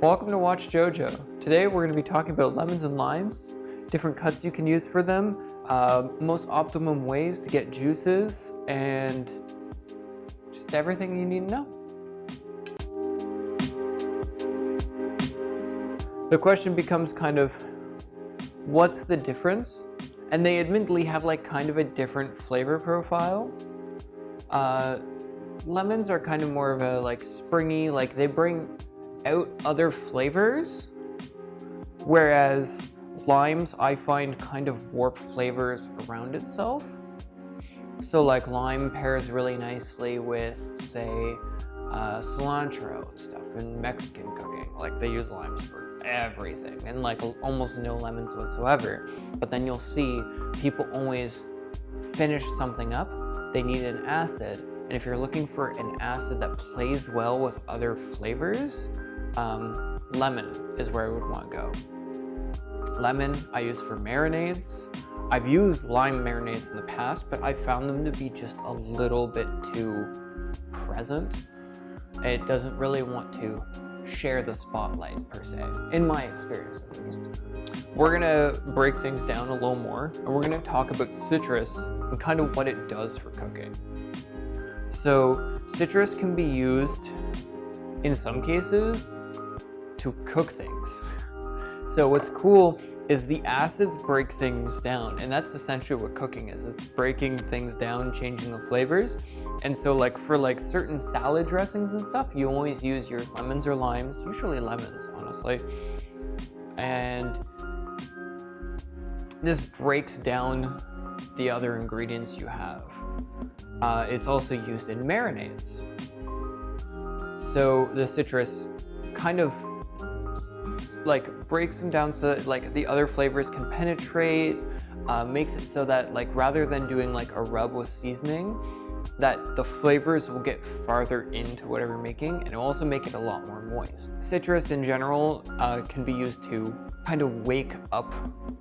Welcome to WatchJojo. Today we're going to be talking about lemons and limes, different cuts you can use for them, most optimum ways to get juices, and just everything you need to know. The question becomes kind of, what's the difference? And they admittedly have like kind of a different flavor profile. Lemons are kind of more of a like springy, like they bring out other flavors, whereas limes I find kind of warp flavors around itself. So like lime pairs really nicely with, say, cilantro and stuff in Mexican cooking. Like they use limes for everything and like almost no lemons whatsoever. But then you'll see people always finish something up, they need an acid, and if you're looking for an acid that plays well with other flavors, lemon is where I would want to go. Lemon I use for marinades. I've used lime marinades in the past, but I found them to be just a little bit too present. It doesn't really want to share the spotlight per se, in my experience at least. We're gonna break things down a little more, and we're gonna talk about citrus and kind of what it does for cooking. So citrus can be used in some cases to cook things. So what's cool is the acids break things down, and that's essentially what cooking is. It's breaking things down, changing the flavors. And so like for like certain salad dressings and stuff, you always use your lemons or limes, usually lemons, honestly. And this breaks down the other ingredients you have. It's also used in marinades. So the citrus kind of like breaks them down so that like the other flavors can penetrate, makes it so that like rather than doing like a rub with seasoning, that the flavors will get farther into whatever you're making, and it'll also make it a lot more moist. Citrus in general can be used to kind of wake up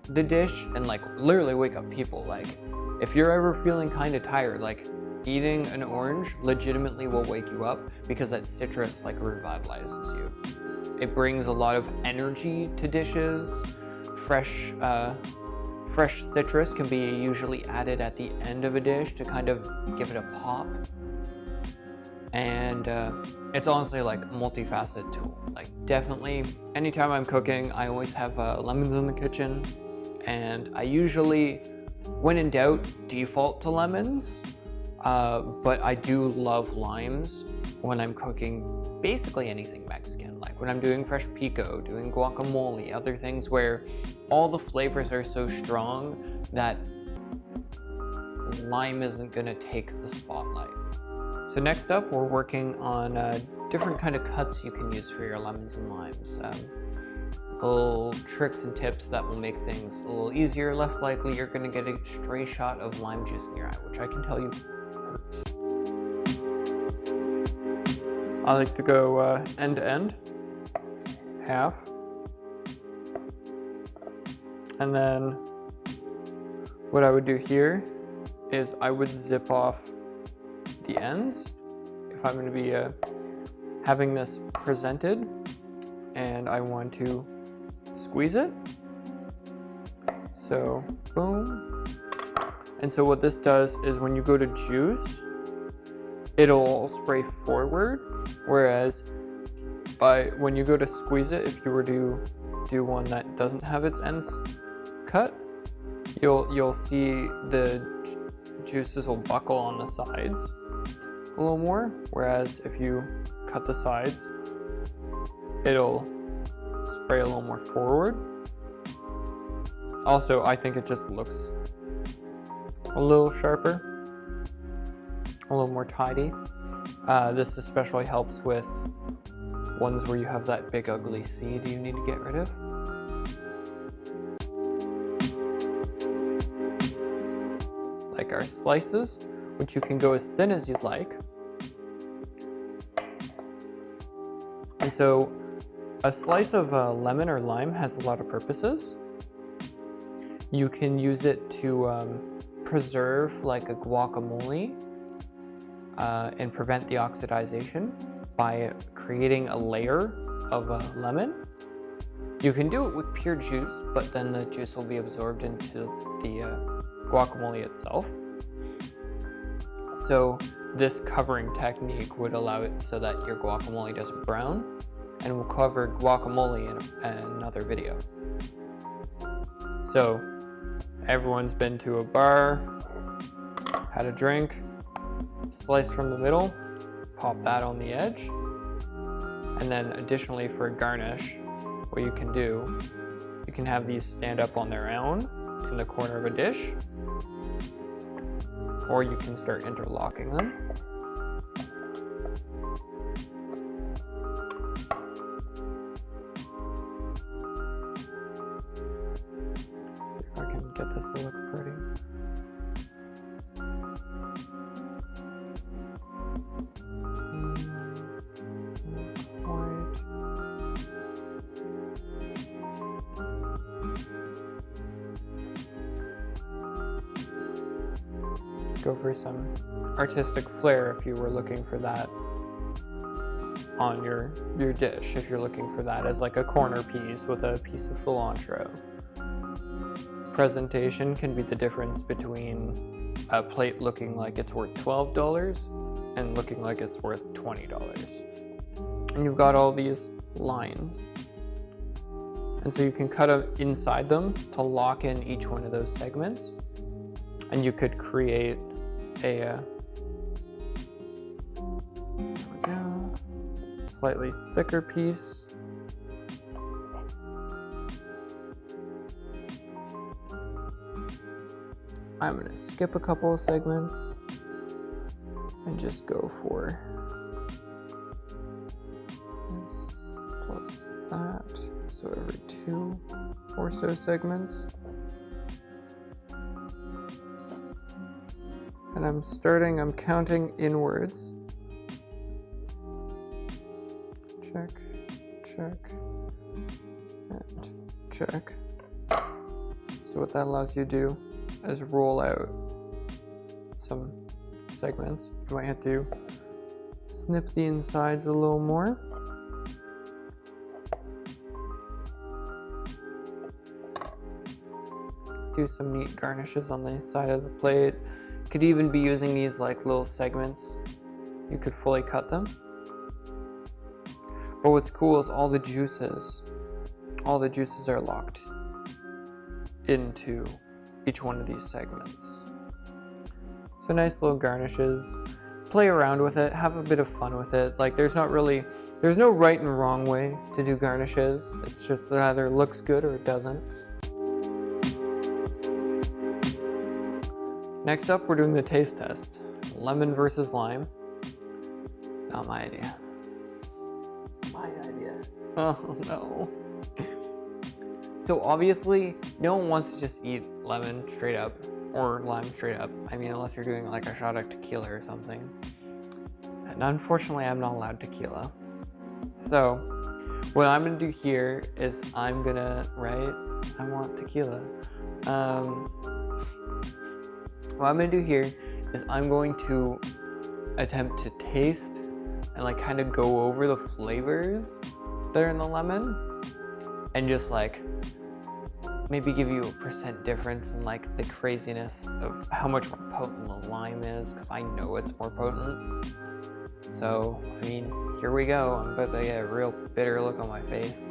the dish and like literally wake up people. Like if you're ever feeling kind of tired, like eating an orange legitimately will wake you up because that citrus like revitalizes you. It brings a lot of energy to dishes. Fresh citrus can be usually added at the end of a dish to kind of give it a pop. And it's honestly like a multifaceted tool. Like definitely anytime I'm cooking, I always have lemons in the kitchen. And I usually, when in doubt, default to lemons. But I do love limes when I'm cooking basically anything Mexican. Like when I'm doing fresh pico, doing guacamole, other things where all the flavors are so strong that lime isn't gonna take the spotlight. So next up, we're working on different kind of cuts you can use for your lemons and limes. Little tricks and tips that will make things a little easier, less likely you're gonna get a stray shot of lime juice in your eye, which I can tell you hurts. I like to go end to end, half, and then what I would do here is I would zip off the ends if I'm going to be having this presented and I want to squeeze it. So boom. And so what this does is when you go to juice, it'll spray forward, whereas when you go to squeeze it, if you were to do one that doesn't have its ends cut, you'll see the juices will buckle on the sides a little more, whereas if you cut the sides, it'll spray a little more forward. Also, I think it just looks a little sharper, a little more tidy. This especially helps with ones where you have that big ugly seed you need to get rid of. Like our slices, which you can go as thin as you'd like. And so a slice of lemon or lime has a lot of purposes. You can use it to preserve like a guacamole and prevent the oxidization by creating a layer of lemon. You can do it with pure juice, but then the juice will be absorbed into the guacamole itself. So this covering technique would allow it so that your guacamole doesn't brown, and we'll cover guacamole in another video. So everyone's been to a bar, had a drink, slice from the middle, pop that on the edge, and then additionally for a garnish, what you can do, you can have these stand up on their own in the corner of a dish, or you can start interlocking them. See if I can get this to look pretty. Go for some artistic flair if you were looking for that on your dish, if you're looking for that as like a corner piece with a piece of cilantro. Presentation can be the difference between a plate looking like it's worth $12 and looking like it's worth $20. And you've got all these lines. And so you can cut inside them to lock in each one of those segments. And you could create a slightly thicker piece. I'm going to skip a couple of segments and just go for this plus that. So every 2 or so segments. And I'm counting inwards. Check, check, and check. So what that allows you to do is roll out some segments. You might have to snip the insides a little more. Do some neat garnishes on the side of the plate. Could even be using these like little segments. You could fully cut them. But what's cool is all the juices are locked into each one of these segments. So nice little garnishes. Play around with it, have a bit of fun with it. Like there's no right and wrong way to do garnishes. It's just that it either looks good or it doesn't. Next up, we're doing the taste test. Lemon versus lime. Not my idea. My idea. Oh no. So obviously, no one wants to just eat lemon straight up or lime straight up. I mean, unless you're doing like a shot of tequila or something. And unfortunately, I'm not allowed tequila. So what I'm gonna do here is I want tequila. What I'm going to do here is I'm going to attempt to taste and like kind of go over the flavors that are in the lemon and just like maybe give you a % difference in like the craziness of how much more potent the lime is, because I know it's more potent. So, I mean, here we go. I'm about to get a real bitter look on my face.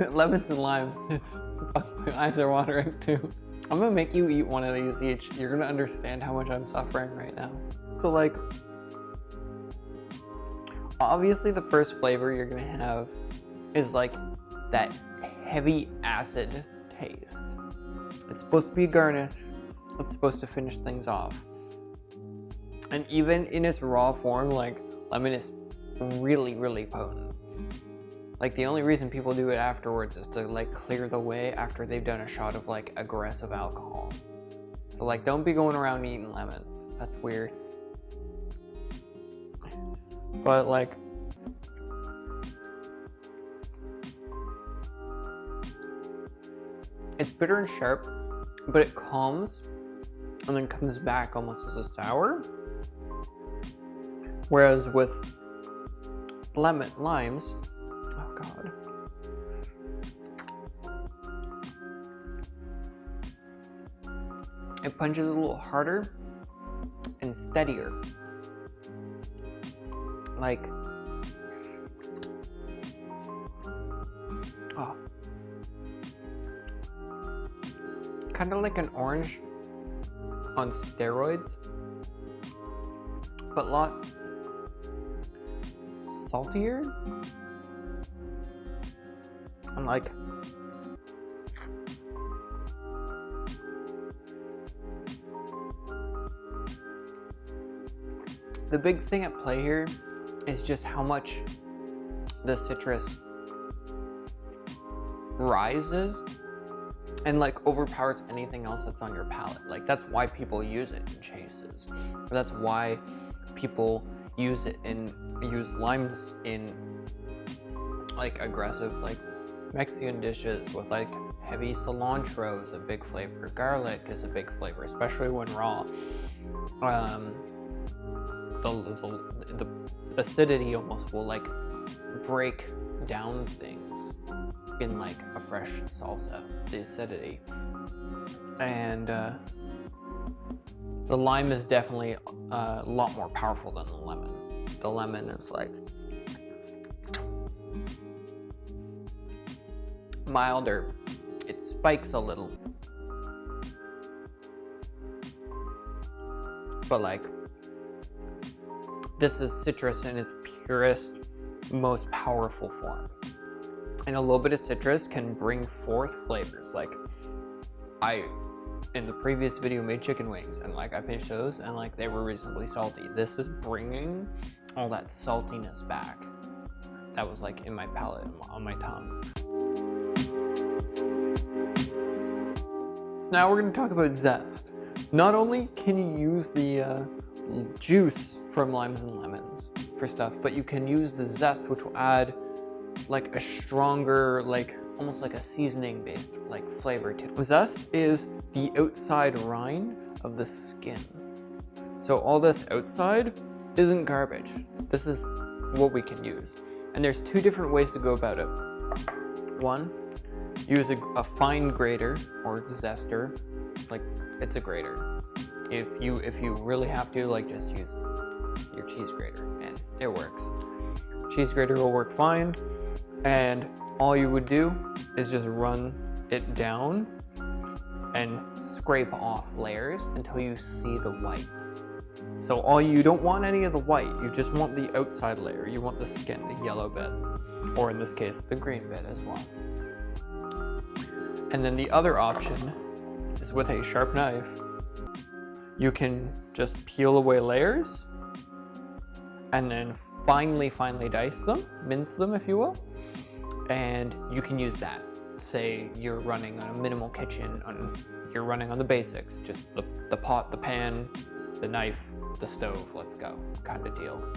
Lemons and limes. My eyes are watering too. I'm gonna make you eat one of these each. You're gonna understand how much I'm suffering right now. So like, obviously the first flavor you're gonna have is like that heavy acid taste. It's supposed to be a garnish. It's supposed to finish things off. And even in its raw form, like lemon is really, really potent. Like the only reason people do it afterwards is to like clear the way after they've done a shot of like aggressive alcohol. So like don't be going around eating lemons. That's weird. But like It's bitter and sharp, but it calms and then comes back almost as a sour. Whereas with limes, oh god. It punches a little harder and steadier. Like, oh. Kind of like an orange on steroids, but a lot saltier. And like, the big thing at play here is just how much the citrus rises and like overpowers anything else that's on your palate. Like, that's why people use it in chases. That's why people use limes in like aggressive like Mexican dishes with like heavy cilantro is a big flavor. Garlic is a big flavor, especially when raw. The acidity almost will like break down things in like a fresh salsa, the acidity. And the lime is definitely a lot more powerful than the lemon. The lemon is like milder, it spikes a little, but like this is citrus in its purest, most powerful form. And a little bit of citrus can bring forth flavors. Like, in the previous video, made chicken wings, and like I finished those, and like they were reasonably salty. This is bringing all that saltiness back that was like in my palate, on my tongue. So now we're going to talk about zest. Not only can you use the juice from limes and lemons for stuff, but you can use the zest, which will add like a stronger, like almost like a seasoning based like flavor to it. Zest is the outside rind of the skin. So all this outside isn't garbage. This is what we can use. And there's two different ways to go about it. One, use a fine grater or zester, like it's a grater. If you really have to, like just use your cheese grater and it works. Cheese grater will work fine, and all you would do is just run it down and scrape off layers until you see the white. So you don't want any of the white, you just want the outside layer. You want the skin, the yellow bit, or in this case, the green bit as well. And then the other option is with a sharp knife. You can just peel away layers and then finely dice them, mince them if you will, and you can use that. Say you're running on a minimal kitchen, you're running on the basics, just the pot, the pan, the knife, the stove, let's go, kind of deal.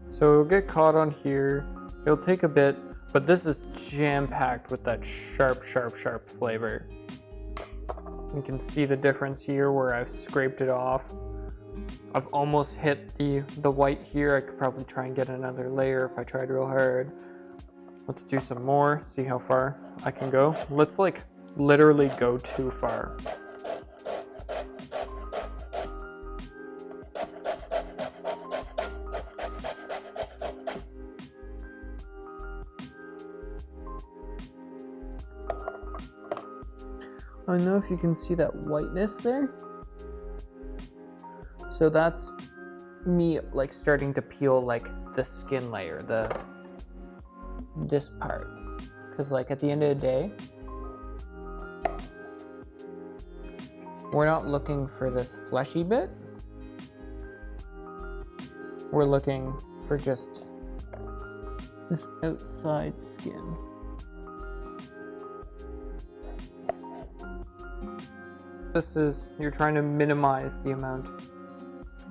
So it'll get caught on here, it'll take a bit, but this is jam-packed with that sharp flavor. You can see the difference here where I've scraped it off. I've almost hit the white here. I could probably try and get another layer if I tried real hard. Let's do some more, see how far I can go. Let's like literally go too far. I don't know if you can see that whiteness there. So that's me like starting to peel like the skin layer, this part. Cause like at the end of the day, we're not looking for this fleshy bit. We're looking for just this outside skin. This is, you're trying to minimize the amount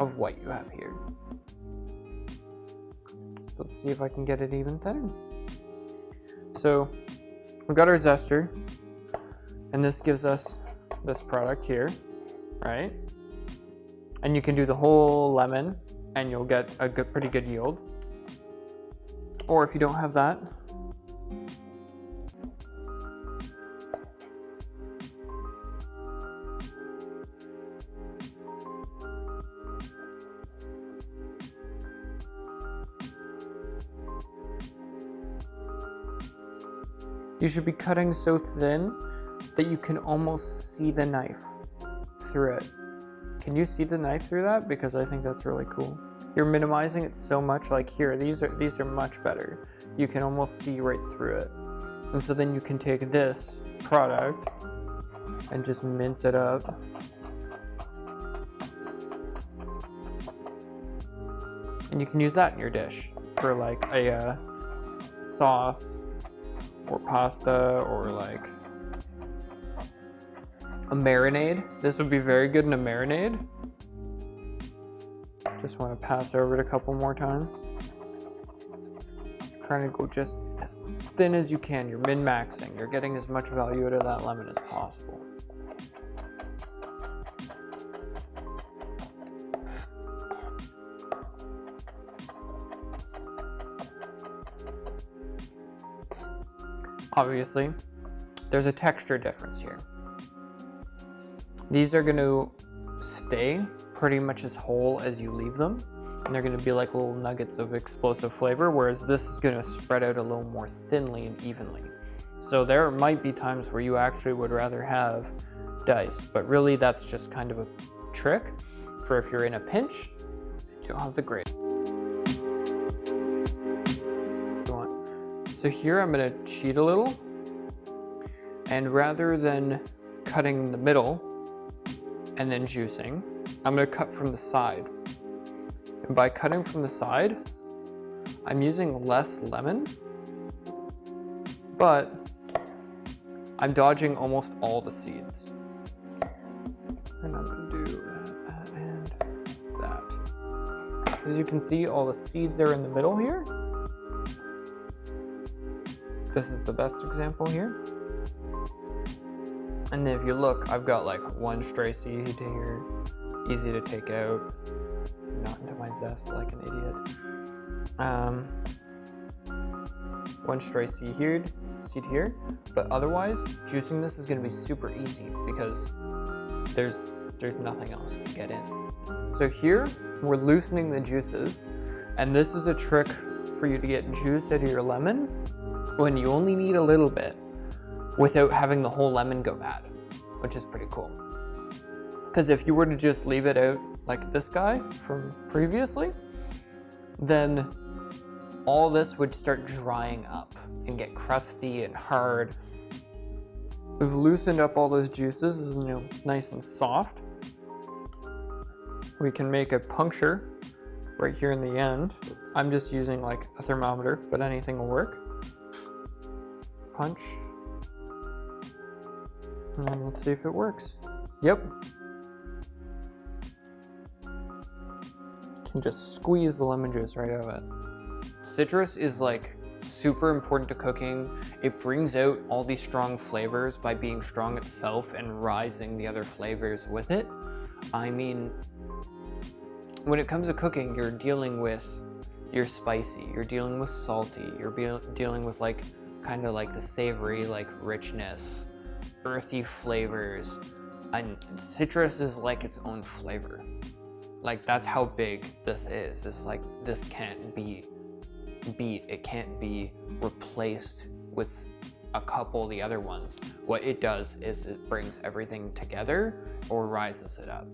of white you have here. So let's see if I can get it even thinner. So we've got our zester, and this gives us this product here, right? And you can do the whole lemon and you'll get a pretty good yield. Or if you don't have that, you should be cutting so thin that you can almost see the knife through it. Can you see the knife through that? Because I think that's really cool. You're minimizing it so much, like here, these are much better. You can almost see right through it. And so then you can take this product and just mince it up. And you can use that in your dish for like a sauce or pasta or like a marinade. This would be very good in a marinade. Just want to pass over it a couple more times. Trying to go just as thin as you can. You're min-maxing. You're getting as much value out of that lemon as possible. Obviously, there's a texture difference here. These are going to stay pretty much as whole as you leave them, and they're going to be like little nuggets of explosive flavor, whereas this is going to spread out a little more thinly and evenly. So there might be times where you actually would rather have dice, but really that's just kind of a trick for if you're in a pinch, you don't have the grate. So here I'm going to cheat a little, and rather than cutting the middle and then juicing, I'm going to cut from the side. And by cutting from the side, I'm using less lemon, but I'm dodging almost all the seeds. And I'm going to do that and that. So as you can see, all the seeds are in the middle here. This is the best example here. And then if you look, I've got like one stray seed here, easy to take out, not into my zest like an idiot. One stray seed here, but otherwise, juicing this is going to be super easy because there's nothing else to get in. So here, we're loosening the juices, and this is a trick for you to get juice out of your lemon when you only need a little bit without having the whole lemon go bad, which is pretty cool. Because if you were to just leave it out like this guy from previously, then all this would start drying up and get crusty and hard. We've loosened up all those juices, you know, nice and soft. We can make a puncture right here in the end. I'm just using like a thermometer, but anything will work. Punch. And let's see if it works. Yep. Can just squeeze the lemon juice right out of it. Citrus is like super important to cooking. It brings out all these strong flavors by being strong itself and rising the other flavors with it. I mean, when it comes to cooking, you're dealing with your spicy, you're dealing with salty, you're dealing with like kind of like the savory, like richness, earthy flavors, and citrus is like its own flavor. Like that's how big this is. It's like this can't be beat. It can't be replaced with a couple of the other ones. What it does is it brings everything together or rises it up.